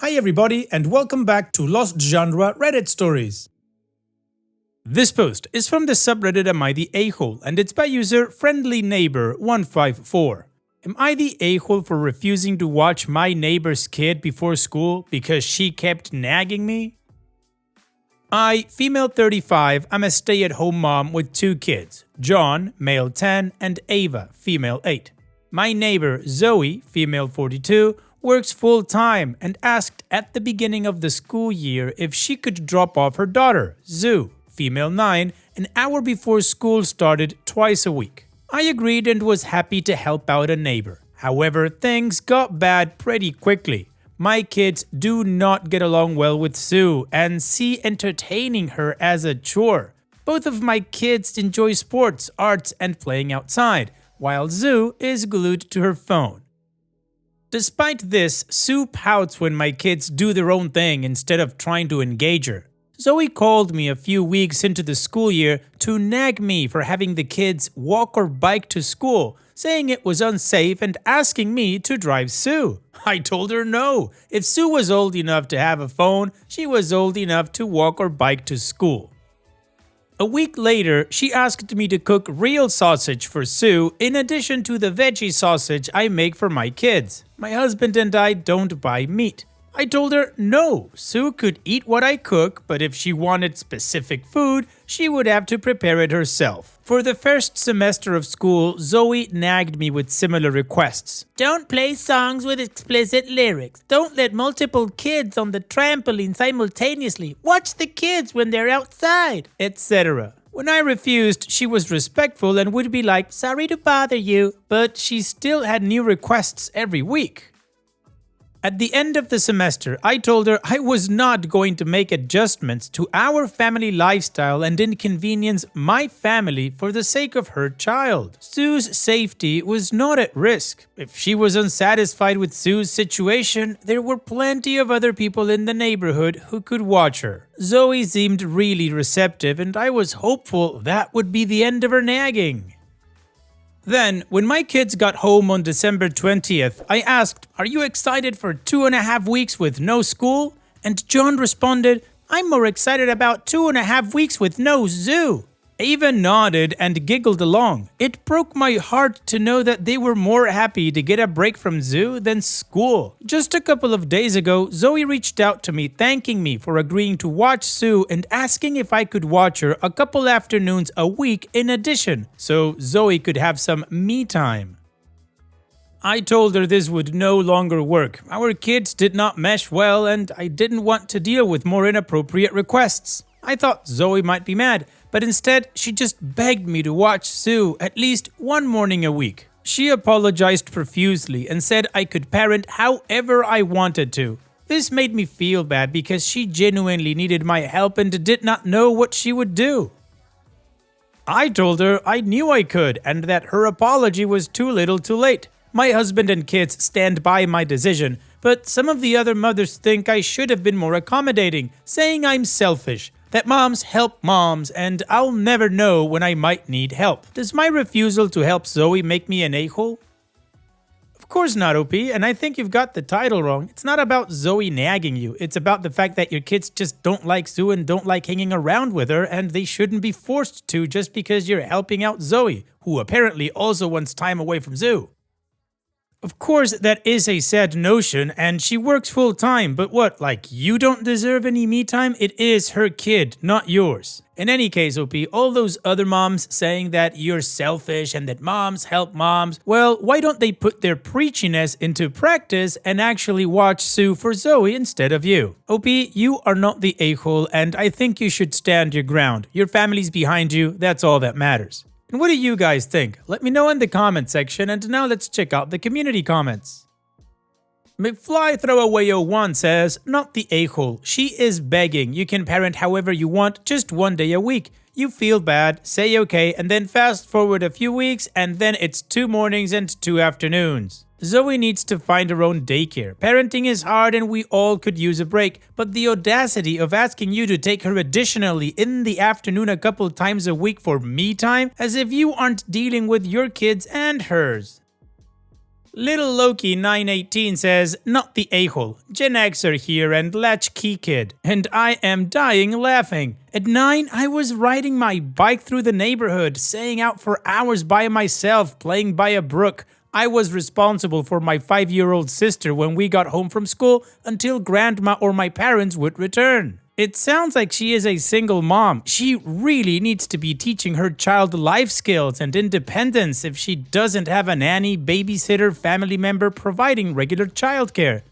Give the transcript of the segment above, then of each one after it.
Hi everybody and welcome back to Lost Genre Reddit Stories. This post is from the subreddit Am I the A-hole and it's by user FriendlyNeighbor154. Am I the a-hole for refusing to watch my neighbor's kid before school because she kept nagging me? I, female 35, am a stay-at-home mom with 2 kids, John, male 10, and Ava, female 8. My neighbor, Zoe, female 42, works full-time and asked at the beginning of the school year if she could drop off her daughter, Zoo, female 9, an hour before school started twice a week. I agreed and was happy to help out a neighbor. However, things got bad pretty quickly. My kids do not get along well with Sue and see entertaining her as a chore. Both of my kids enjoy sports, arts, and playing outside, while Sue is glued to her phone. Despite this, Sue pouts when my kids do their own thing instead of trying to engage her. Zoe called me a few weeks into the school year to nag me for having the kids walk or bike to school, saying it was unsafe and asking me to drive Sue. I told her no. If Sue was old enough to have a phone, she was old enough to walk or bike to school. A week later, she asked me to cook real sausage for Sue in addition to the veggie sausage I make for my kids. My husband and I don't buy meat. I told her no, Sue could eat what I cook, but if she wanted specific food, she would have to prepare it herself. For the first semester of school, Zoe nagged me with similar requests. Don't play songs with explicit lyrics. Don't let multiple kids on the trampoline simultaneously. Watch the kids when they're outside, etc. When I refused, she was respectful and would be like, sorry to bother you, but she still had new requests every week. At the end of the semester, I told her I was not going to make adjustments to our family lifestyle and inconvenience my family for the sake of her child. Sue's safety was not at risk. If she was unsatisfied with Sue's situation, there were plenty of other people in the neighborhood who could watch her. Zoe seemed really receptive and I was hopeful that would be the end of her nagging. Then, when my kids got home on December 20th, I asked, are you excited for 2.5 weeks with no school? And John responded, I'm more excited about 2.5 weeks with no zoo. Ava nodded and giggled along. It broke my heart to know that they were more happy to get a break from zoo than school. Just a couple of days ago, Zoe reached out to me thanking me for agreeing to watch Sue and asking if I could watch her a couple afternoons a week in addition, so Zoe could have some me time. I told her this would no longer work. Our kids did not mesh well and I didn't want to deal with more inappropriate requests. I thought Zoe might be mad, but instead she just begged me to watch Sue at least one morning a week. She apologized profusely and said I could parent however I wanted to. This made me feel bad because she genuinely needed my help and did not know what she would do. I told her I knew I could and that her apology was too little too late. My husband and kids stand by my decision, but some of the other mothers think I should have been more accommodating, saying I'm selfish, that moms help moms, and I'll never know when I might need help. Does my refusal to help Zoe make me an a-hole? Of course not, OP, and I think you've got the title wrong. It's not about Zoe nagging you. It's about the fact that your kids just don't like Sue and don't like hanging around with her, and they shouldn't be forced to just because you're helping out Zoe, who apparently also wants time away from Sue. Of course, that is a sad notion, and she works full-time, but what, like you don't deserve any me time? It is her kid, not yours. In any case, OP, all those other moms saying that you're selfish and that moms help moms, well, why don't they put their preachiness into practice and actually watch Sue for Zoe instead of you? OP, you are not the a-hole, and I think you should stand your ground. Your family's behind you, that's all that matters. And what do you guys think? Let me know in the comment section, and now let's check out the community comments. McFly Throwaway 01 says, not the a-hole, she is begging. You can parent however you want, just one day a week. You feel bad, say okay, and then fast forward a few weeks, and then it's 2 mornings and 2 afternoons. Zoe needs to find her own daycare. Parenting is hard and we all could use a break, but the audacity of asking you to take her additionally in the afternoon a couple times a week for me time, as if you aren't dealing with your kids and hers. Little Loki 918 says, not the a-hole. Gen Xer here and latchkey kid. And I am dying laughing. At 9, I was riding my bike through the neighborhood, staying out for hours by myself, playing by a brook. I was responsible for my 5-year-old sister when we got home from school until grandma or my parents would return. It sounds like she is a single mom. She really needs to be teaching her child life skills and independence if she doesn't have a nanny, babysitter, family member providing regular childcare.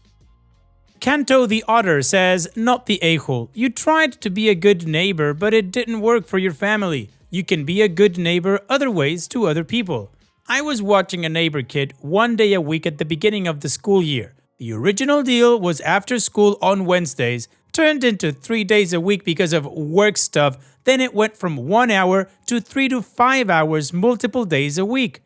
Kanto the Otter says, not the a-hole. You tried to be a good neighbor, but it didn't work for your family. You can be a good neighbor other ways to other people. I was watching a neighbor kid 1 day a week at the beginning of the school year. The original deal was after school on Wednesdays, turned into 3 days a week because of work stuff, then it went from 1 hour to 3 to 5 hours multiple days a week.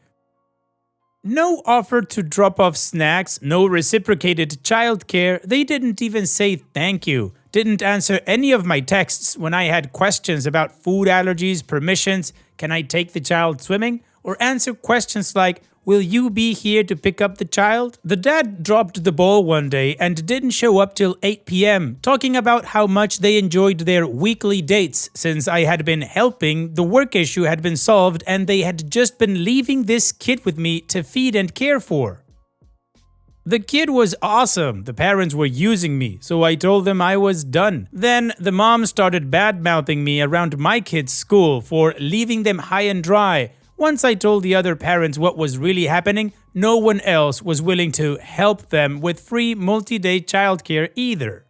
No offer to drop off snacks, no reciprocated childcare, they didn't even say thank you, didn't answer any of my texts when I had questions about food allergies, permissions, can I take the child swimming, or answer questions like, will you be here to pick up the child? The dad dropped the ball one day and didn't show up till 8 p.m., talking about how much they enjoyed their weekly dates since I had been helping, the work issue had been solved, and they had just been leaving this kid with me to feed and care for. The kid was awesome, the parents were using me, so I told them I was done. Then the mom started bad-mouthing me around my kids' school for leaving them high and dry. Once I told the other parents what was really happening, no one else was willing to help them with free multi-day childcare either.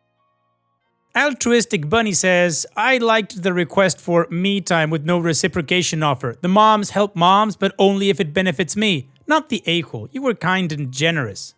Altruistic Bunny says, I liked the request for me time with no reciprocation offer. The moms help moms, but only if it benefits me. Not the a-hole. You were kind and generous.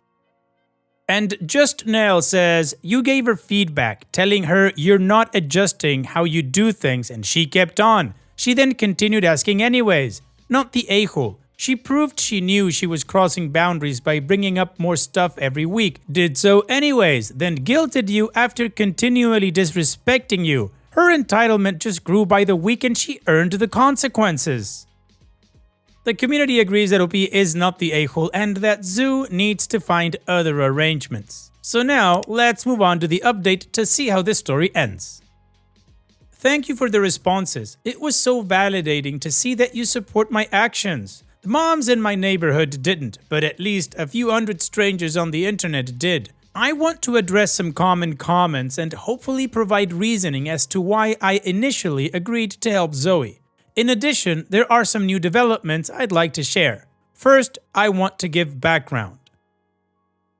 And Just Nell says, you gave her feedback, telling her you're not adjusting how you do things, and she kept on. She then continued asking anyways. Not the a-hole. She proved she knew she was crossing boundaries by bringing up more stuff every week. Did so anyways, then guilted you after continually disrespecting you. Her entitlement just grew by the week and she earned the consequences. The community agrees that OP is not the a-hole and that Zoo needs to find other arrangements. So now, let's move on to the update to see how this story ends. Thank you for the responses. It was so validating to see that you support my actions. The moms in my neighborhood didn't, but at least a few hundred strangers on the internet did. I want to address some common comments and hopefully provide reasoning as to why I initially agreed to help Zoe. In addition, there are some new developments I'd like to share. First, I want to give background.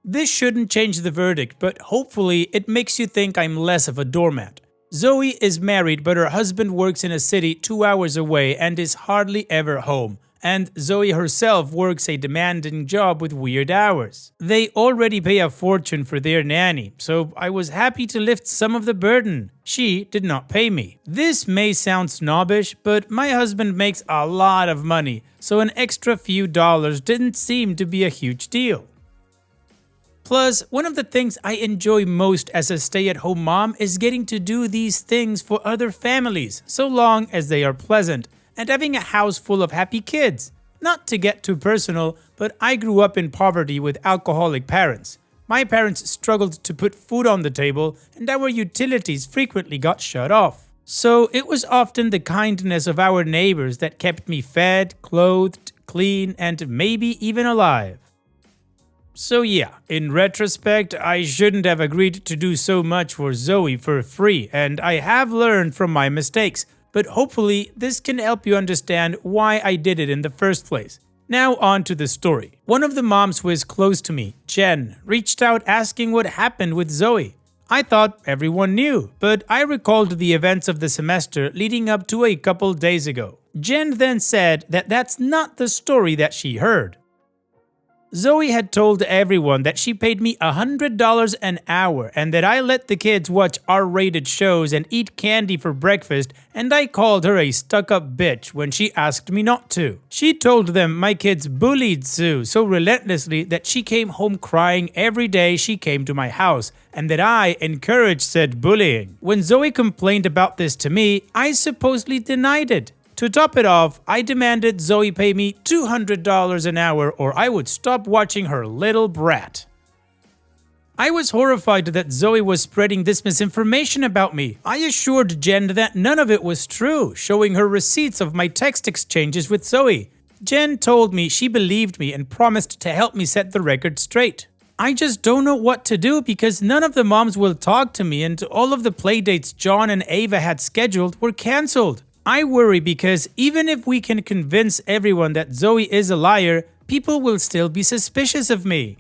This shouldn't change the verdict, but hopefully it makes you think I'm less of a doormat. Zoe is married, but her husband works in a city 2 hours away and is hardly ever home. And Zoe herself works a demanding job with weird hours. They already pay a fortune for their nanny, so I was happy to lift some of the burden. She did not pay me. This may sound snobbish, but my husband makes a lot of money, so an extra few dollars didn't seem to be a huge deal. Plus, one of the things I enjoy most as a stay-at-home mom is getting to do these things for other families, so long as they are pleasant, and having a house full of happy kids. Not to get too personal, but I grew up in poverty with alcoholic parents. My parents struggled to put food on the table, and our utilities frequently got shut off. So it was often the kindness of our neighbors that kept me fed, clothed, clean, and maybe even alive. So yeah, in retrospect, I shouldn't have agreed to do so much for Zoe for free, and I have learned from my mistakes, but hopefully this can help you understand why I did it in the first place. Now on to the story. One of the moms who is close to me, Jen, reached out asking what happened with Zoe. I thought everyone knew, but I recalled the events of the semester leading up to a couple days ago. Jen then said that that's not the story that she heard. Zoe had told everyone that she paid me $100 an hour and that I let the kids watch R-rated shows and eat candy for breakfast, and I called her a stuck-up bitch when she asked me not to. She told them my kids bullied Sue so relentlessly that she came home crying every day she came to my house, and that I encouraged said bullying. When Zoe complained about this to me, I supposedly denied it. To top it off, I demanded Zoe pay me $200 an hour or I would stop watching her little brat. I was horrified that Zoe was spreading this misinformation about me. I assured Jen that none of it was true, showing her receipts of my text exchanges with Zoe. Jen told me she believed me and promised to help me set the record straight. I just don't know what to do because none of the moms will talk to me and all of the playdates John and Ava had scheduled were cancelled. I worry because even if we can convince everyone that Zoe is a liar, people will still be suspicious of me.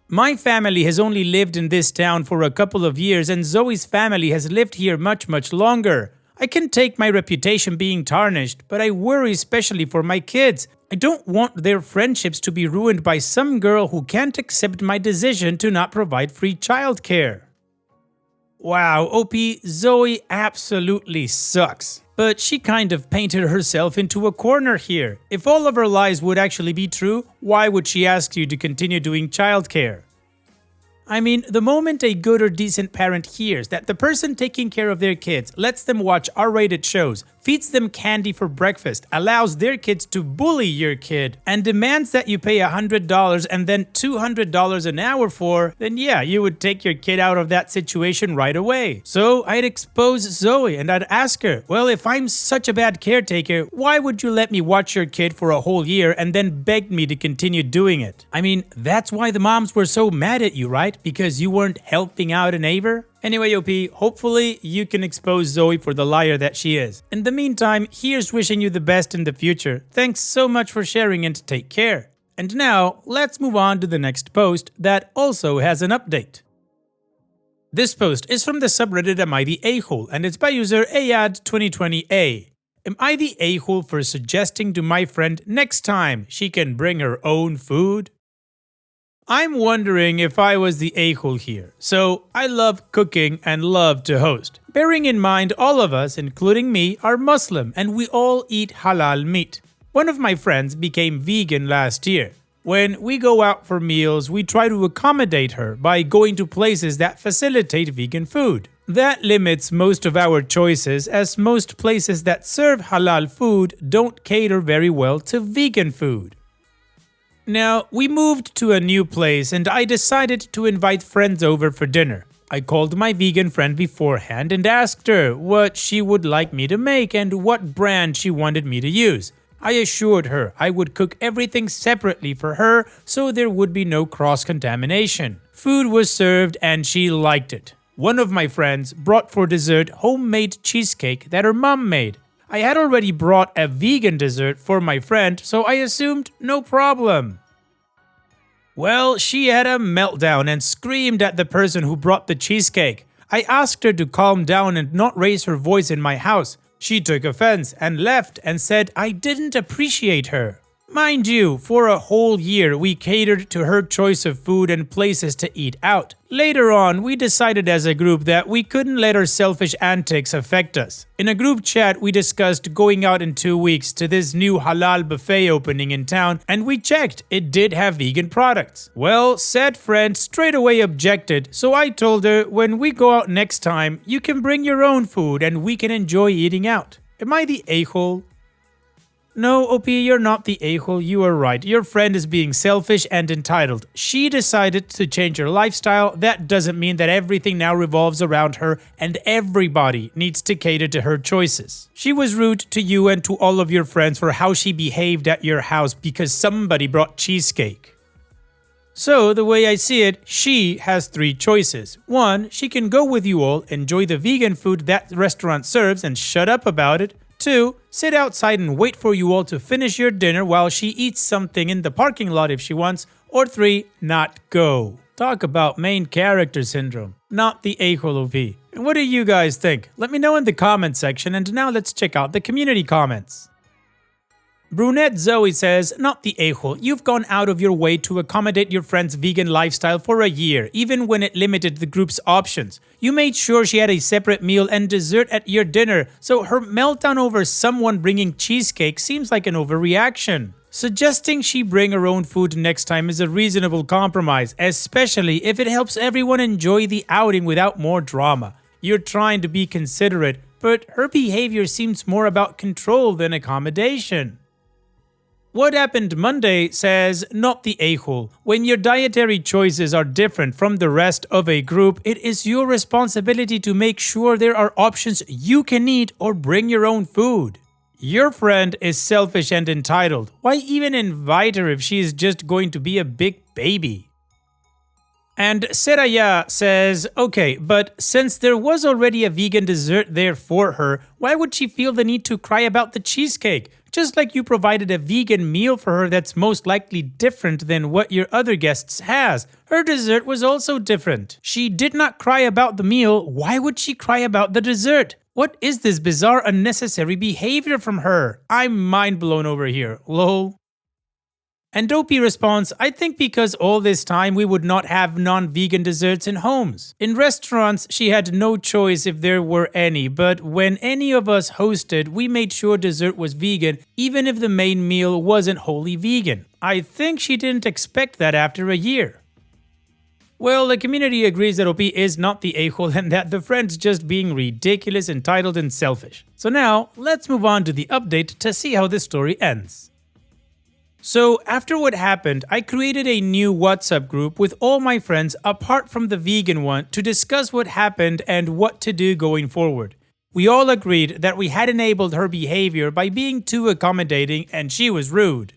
My family has only lived in this town for a couple of years and Zoe's family has lived here much longer. I can take my reputation being tarnished, but I worry especially for my kids. I don't want their friendships to be ruined by some girl who can't accept my decision to not provide free childcare. Wow, OP, Zoe absolutely sucks. But she kind of painted herself into a corner here. If all of her lies would actually be true, why would she ask you to continue doing childcare? I mean, the moment a good or decent parent hears that the person taking care of their kids lets them watch R-rated shows, feeds them candy for breakfast, allows their kids to bully your kid, and demands that you pay $100 and then $200 an hour for, then yeah, you would take your kid out of that situation right away. So I'd expose Zoe and I'd ask her, well, if I'm such a bad caretaker, why would you let me watch your kid for a whole year and then beg me to continue doing it? I mean, that's why the moms were so mad at you, right? Because you weren't helping out a neighbor? Anyway, OP, hopefully you can expose Zoe for the liar that she is. In the meantime, here's wishing you the best in the future. Thanks so much for sharing and take care. And now, let's move on to the next post that also has an update. This post is from the subreddit Am I the A-hole and it's by user Ayad2020A. Am I the a-hole for suggesting to my friend next time she can bring her own food? I'm wondering if I was the a-hole here. So, I love cooking and love to host. Bearing in mind all of us, including me, are Muslim and we all eat halal meat. One of my friends became vegan last year. When we go out for meals, we try to accommodate her by going to places that facilitate vegan food. That limits most of our choices as most places that serve halal food don't cater very well to vegan food. Now, we moved to a new place and I decided to invite friends over for dinner. I called my vegan friend beforehand and asked her what she would like me to make and what brand she wanted me to use. I assured her I would cook everything separately for her so there would be no cross-contamination. Food was served and she liked it. One of my friends brought for dessert homemade cheesecake that her mom made. I had already brought a vegan dessert for my friend, so I assumed no problem. Well, she had a meltdown and screamed at the person who brought the cheesecake. I asked her to calm down and not raise her voice in my house. She took offense and left and said I didn't appreciate her. Mind you, for a whole year we catered to her choice of food and places to eat out. Later on, we decided as a group that we couldn't let her selfish antics affect us. In a group chat, we discussed going out in 2 weeks to this new halal buffet opening in town, and we checked it did have vegan products. Well, said friend straight away objected, so I told her when we go out next time, you can bring your own food and we can enjoy eating out. Am I the a-hole? No, OP, you're not the a-hole, you are right. Your friend is being selfish and entitled. She decided to change her lifestyle. That doesn't mean that everything now revolves around her and everybody needs to cater to her choices. She was rude to you and to all of your friends for how she behaved at your house because somebody brought cheesecake. So, the way I see it, she has 3 choices. 1, she can go with you all, enjoy the vegan food that restaurant serves and shut up about it. 2, sit outside and wait for you all to finish your dinner while she eats something in the parking lot if she wants. Or 3, not go. Talk about main character syndrome. Not the a-hole OP. And what do you guys think? Let me know in the comment section and now let's check out the community comments. Brunette Zoe says, not the a-hole, you've gone out of your way to accommodate your friend's vegan lifestyle for a year, even when it limited the group's options. You made sure she had a separate meal and dessert at your dinner, so her meltdown over someone bringing cheesecake seems like an overreaction. Suggesting she bring her own food next time is a reasonable compromise, especially if it helps everyone enjoy the outing without more drama. You're trying to be considerate, but her behavior seems more about control than accommodation. What Happened Monday says, not the a-hole. When your dietary choices are different from the rest of a group, it is your responsibility to make sure there are options you can eat or bring your own food. Your friend is selfish and entitled. Why even invite her if she is just going to be a big baby? And Seraya says, okay, but since there was already a vegan dessert there for her, why would she feel the need to cry about the cheesecake? Just like you provided a vegan meal for her that's most likely different than what your other guests has. Her dessert was also different. She did not cry about the meal. Why would she cry about the dessert? What is this bizarre unnecessary behavior from her? I'm mind blown over here. Lol. And Dopey responds, I think because all this time we would not have non-vegan desserts in homes. In restaurants, she had no choice if there were any, but when any of us hosted, we made sure dessert was vegan, even if the main meal wasn't wholly vegan. I think she didn't expect that after a year. Well, the community agrees that OP is not the a-hole and that the friend's just being ridiculous, entitled, and selfish. So now, let's move on to the update to see how this story ends. So after what happened, I created a new WhatsApp group with all my friends apart from the vegan one to discuss what happened and what to do going forward. We all agreed that we had enabled her behavior by being too accommodating and she was rude.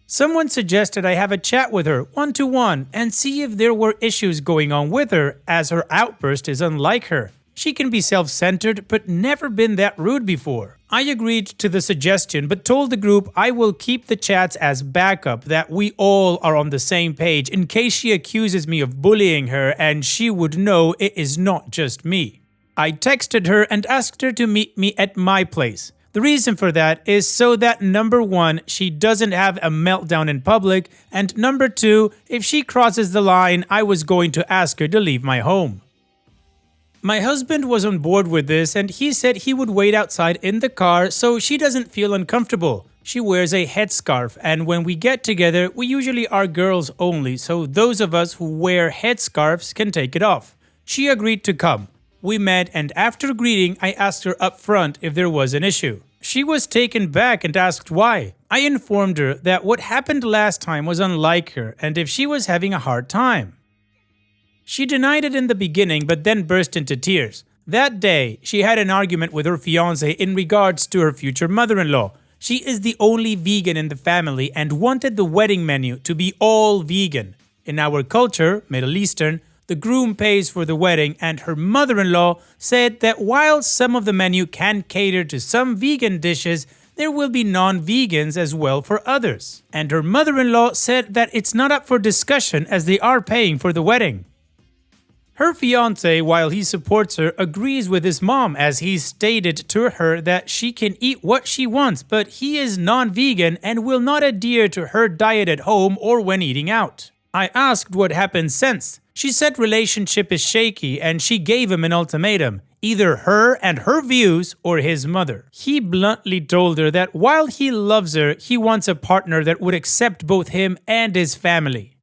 Someone suggested I have a chat with her one-to-one and see if there were issues going on with her, as her outburst is unlike her. She can be self-centered but never been that rude before. I agreed to the suggestion but told the group I will keep the chats as backup, that we all are on the same page in case she accuses me of bullying her and she would know it is not just me. I texted her and asked her to meet me at my place. The reason for that is so that number one, she doesn't have a meltdown in public, and number two, if she crosses the line, I was going to ask her to leave my home. My husband was on board with this and he said he would wait outside in the car so she doesn't feel uncomfortable. She wears a headscarf and when we get together, we usually are girls only, so those of us who wear headscarves can take it off. She agreed to come. We met and after greeting, I asked her up front if there was an issue. She was taken back and asked why. I informed her that what happened last time was unlike her and if she was having a hard time. She denied it in the beginning but then burst into tears. That day, she had an argument with her fiancé in regards to her future mother-in-law. She is the only vegan in the family and wanted the wedding menu to be all vegan. In our culture, Middle Eastern, the groom pays for the wedding and her mother-in-law said that while some of the menu can cater to some vegan dishes, there will be non-vegans as well for others. And her mother-in-law said that it's not up for discussion as they are paying for the wedding. Her fiancé, while he supports her, agrees with his mom as he stated to her that she can eat what she wants, but he is non-vegan and will not adhere to her diet at home or when eating out. I asked what happened since. She said relationship is shaky and she gave him an ultimatum, either her and her views or his mother. He bluntly told her that while he loves her, he wants a partner that would accept both him and his family.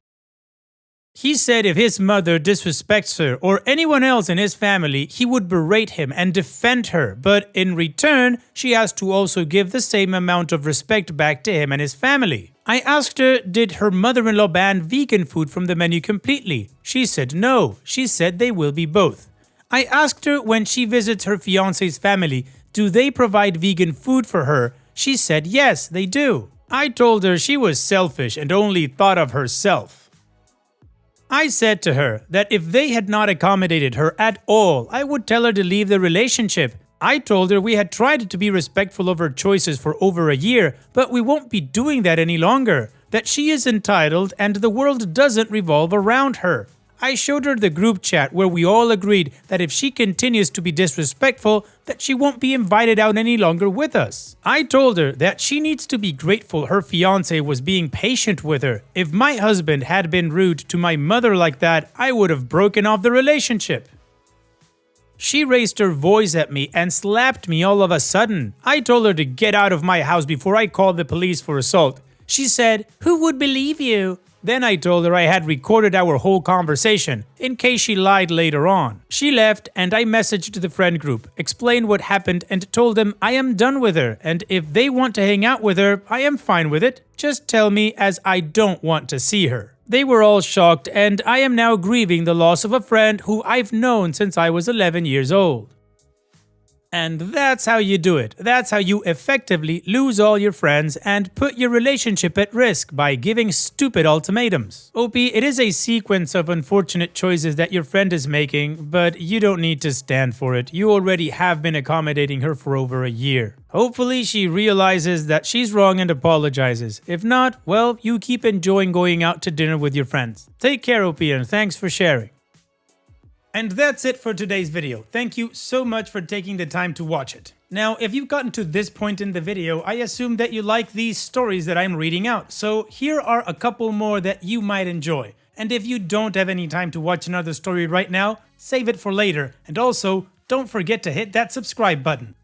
He said if his mother disrespects her or anyone else in his family, he would berate him and defend her, but in return, she has to also give the same amount of respect back to him and his family. I asked her, did her mother-in-law ban vegan food from the menu completely? She said no. She said they will be both. I asked her when she visits her fiancé's family, do they provide vegan food for her? She said yes, they do. I told her she was selfish and only thought of herself. I said to her that if they had not accommodated her at all, I would tell her to leave the relationship. I told her we had tried to be respectful of her choices for over a year, but we won't be doing that any longer, that she is entitled and the world doesn't revolve around her. I showed her the group chat where we all agreed that if she continues to be disrespectful, that she won't be invited out any longer with us. I told her that she needs to be grateful her fiancé was being patient with her. If my husband had been rude to my mother like that, I would have broken off the relationship. She raised her voice at me and slapped me all of a sudden. I told her to get out of my house before I called the police for assault. She said, "Who would believe you?" Then I told her I had recorded our whole conversation, in case she lied later on. She left and I messaged the friend group, explained what happened and told them I am done with her and if they want to hang out with her, I am fine with it. Just tell me as I don't want to see her. They were all shocked and I am now grieving the loss of a friend who I've known since I was 11 years old. And that's how you do it. That's how you effectively lose all your friends and put your relationship at risk by giving stupid ultimatums. OP, it is a sequence of unfortunate choices that your friend is making, but you don't need to stand for it. You already have been accommodating her for over a year. Hopefully she realizes that she's wrong and apologizes. If not, well, you keep enjoying going out to dinner with your friends. Take care, OP, and thanks for sharing. And that's it for today's video. Thank you so much for taking the time to watch it. Now, if you've gotten to this point in the video, I assume that you like these stories that I'm reading out. So here are a couple more that you might enjoy. And if you don't have any time to watch another story right now, save it for later. And also, don't forget to hit that subscribe button.